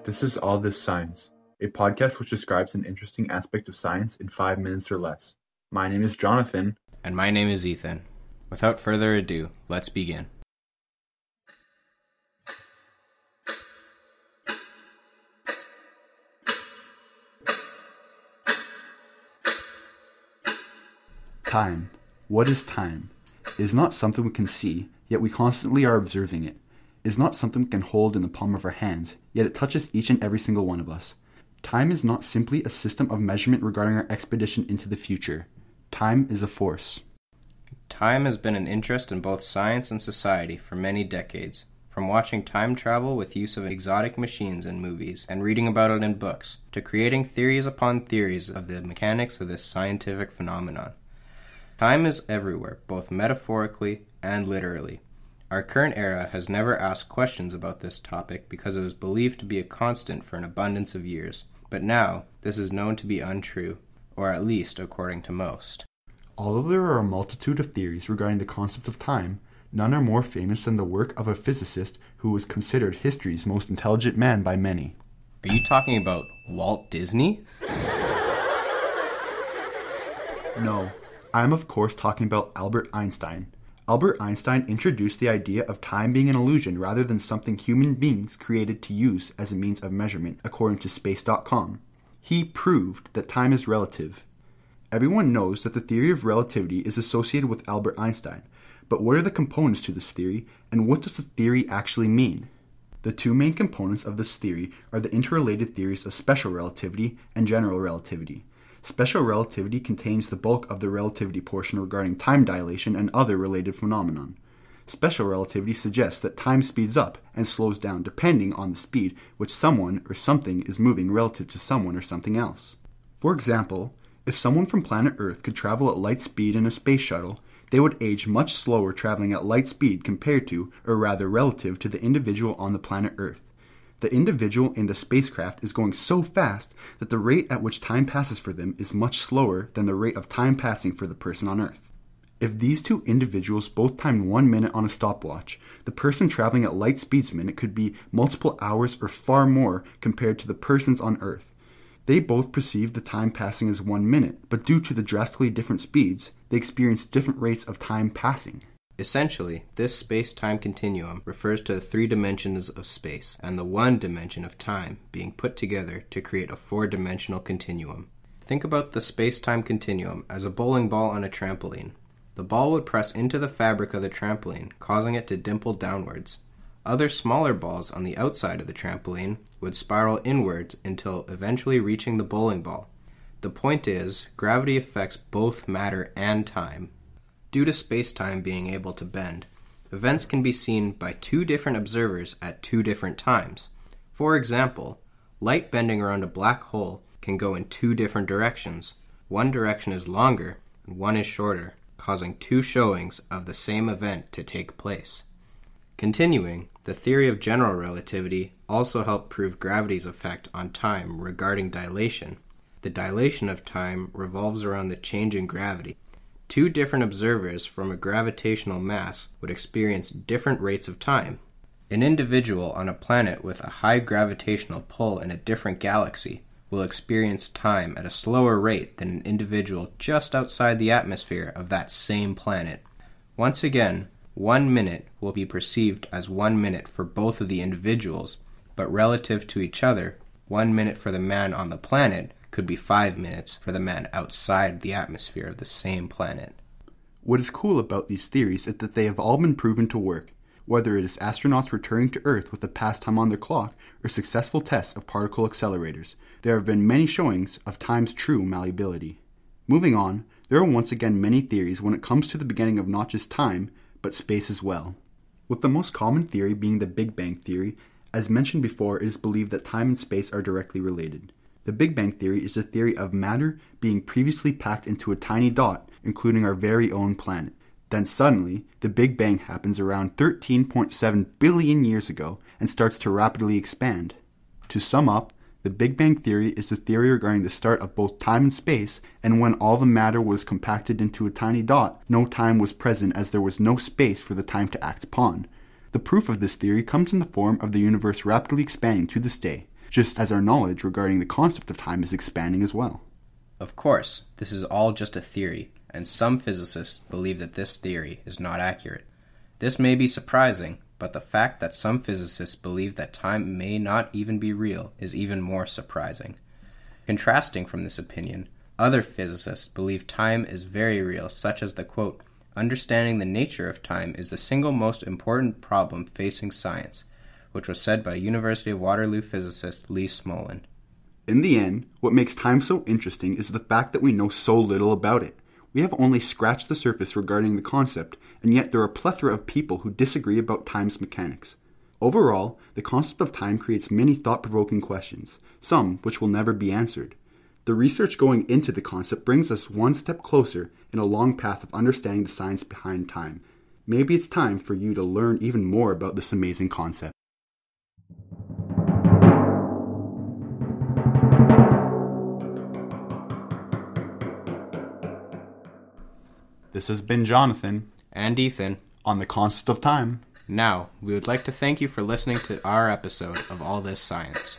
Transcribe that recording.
This is All This Science, a podcast which describes an interesting aspect of science in 5 minutes or less. My name is Jonathan. And my name is Ethan. Without further ado, let's begin. Time. What is time? It is not something we can see, yet we constantly are observing it. It is not something we can hold in the palm of our hands, yet it touches each and every single one of us. Time is not simply a system of measurement regarding our expedition into the future. Time is a force. Time has been an interest in both science and society for many decades, from watching time travel with use of exotic machines in movies and reading about it in books, to creating theories upon theories of the mechanics of this scientific phenomenon. Time is everywhere, both metaphorically and literally. Our current era has never asked questions about this topic because it was believed to be a constant for an abundance of years, but now this is known to be untrue, or at least according to most. Although there are a multitude of theories regarding the concept of time, none are more famous than the work of a physicist who was considered history's most intelligent man by many. Are you talking about Walt Disney? No, I am of course talking about Albert Einstein. Albert Einstein introduced the idea of time being an illusion rather than something human beings created to use as a means of measurement, according to Space.com. He proved that time is relative. Everyone knows that the theory of relativity is associated with Albert Einstein, but what are the components to this theory, and what does the theory actually mean? The two main components of this theory are the interrelated theories of special relativity and general relativity. Special relativity contains the bulk of the relativity portion regarding time dilation and other related phenomenon. Special relativity suggests that time speeds up and slows down depending on the speed which someone or something is moving relative to someone or something else. For example, if someone from planet Earth could travel at light speed in a space shuttle, they would age much slower traveling at light speed compared to, or rather relative to, the individual on the planet Earth. The individual in the spacecraft is going so fast that the rate at which time passes for them is much slower than the rate of time passing for the person on Earth. If these two individuals both timed 1 minute on a stopwatch, the person traveling at light speed's minute could be multiple hours or far more compared to the persons on Earth. They both perceive the time passing as 1 minute, but due to the drastically different speeds, they experience different rates of time passing. Essentially, this space-time continuum refers to the 3 dimensions of space and the 1 dimension of time being put together to create a 4-dimensional continuum. Think about the space-time continuum as a bowling ball on a trampoline. The ball would press into the fabric of the trampoline, causing it to dimple downwards. Other smaller balls on the outside of the trampoline would spiral inwards until eventually reaching the bowling ball. The point is, gravity affects both matter and time. Due to space-time being able to bend, events can be seen by 2 different observers at 2 different times. For example, light bending around a black hole can go in 2 different directions. One direction is longer and one is shorter, causing 2 showings of the same event to take place. Continuing, the theory of general relativity also helped prove gravity's effect on time regarding dilation. The dilation of time revolves around the change in gravity. 2 different observers from a gravitational mass would experience different rates of time. An individual on a planet with a high gravitational pull in a different galaxy will experience time at a slower rate than an individual just outside the atmosphere of that same planet. Once again, 1 minute will be perceived as 1 minute for both of the individuals, but relative to each other, 1 minute for the man on the planet could be 5 minutes for the man outside the atmosphere of the same planet. What is cool about these theories is that they have all been proven to work, whether it is astronauts returning to Earth with a past time on their clock or successful tests of particle accelerators. There have been many showings of time's true malleability. Moving on, there are once again many theories when it comes to the beginning of not just time, but space as well. With the most common theory being the Big Bang theory, as mentioned before, it is believed that time and space are directly related. The Big Bang theory is the theory of matter being previously packed into a tiny dot, including our very own planet. Then suddenly, the Big Bang happens around 13.7 billion years ago and starts to rapidly expand. To sum up, the Big Bang theory is the theory regarding the start of both time and space, and when all the matter was compacted into a tiny dot, no time was present as there was no space for the time to act upon. The proof of this theory comes in the form of the universe rapidly expanding to this day. just as our knowledge regarding the concept of time is expanding as well. Of course, this is all just a theory, and some physicists believe that this theory is not accurate. This may be surprising, but the fact that some physicists believe that time may not even be real is even more surprising. Contrasting from this opinion, other physicists believe time is very real, such as the quote, "Understanding the nature of time is the single most important problem facing science," which was said by University of Waterloo physicist Lee Smolin. In the end, what makes time so interesting is the fact that we know so little about it. We have only scratched the surface regarding the concept, and yet there are a plethora of people who disagree about time's mechanics. Overall, the concept of time creates many thought-provoking questions, some which will never be answered. The research going into the concept brings us one step closer in a long path of understanding the science behind time. Maybe it's time for you to learn even more about this amazing concept. This has been Jonathan And Ethan. on the concept of time. Now, we would like to thank you for listening to our episode of All This Science.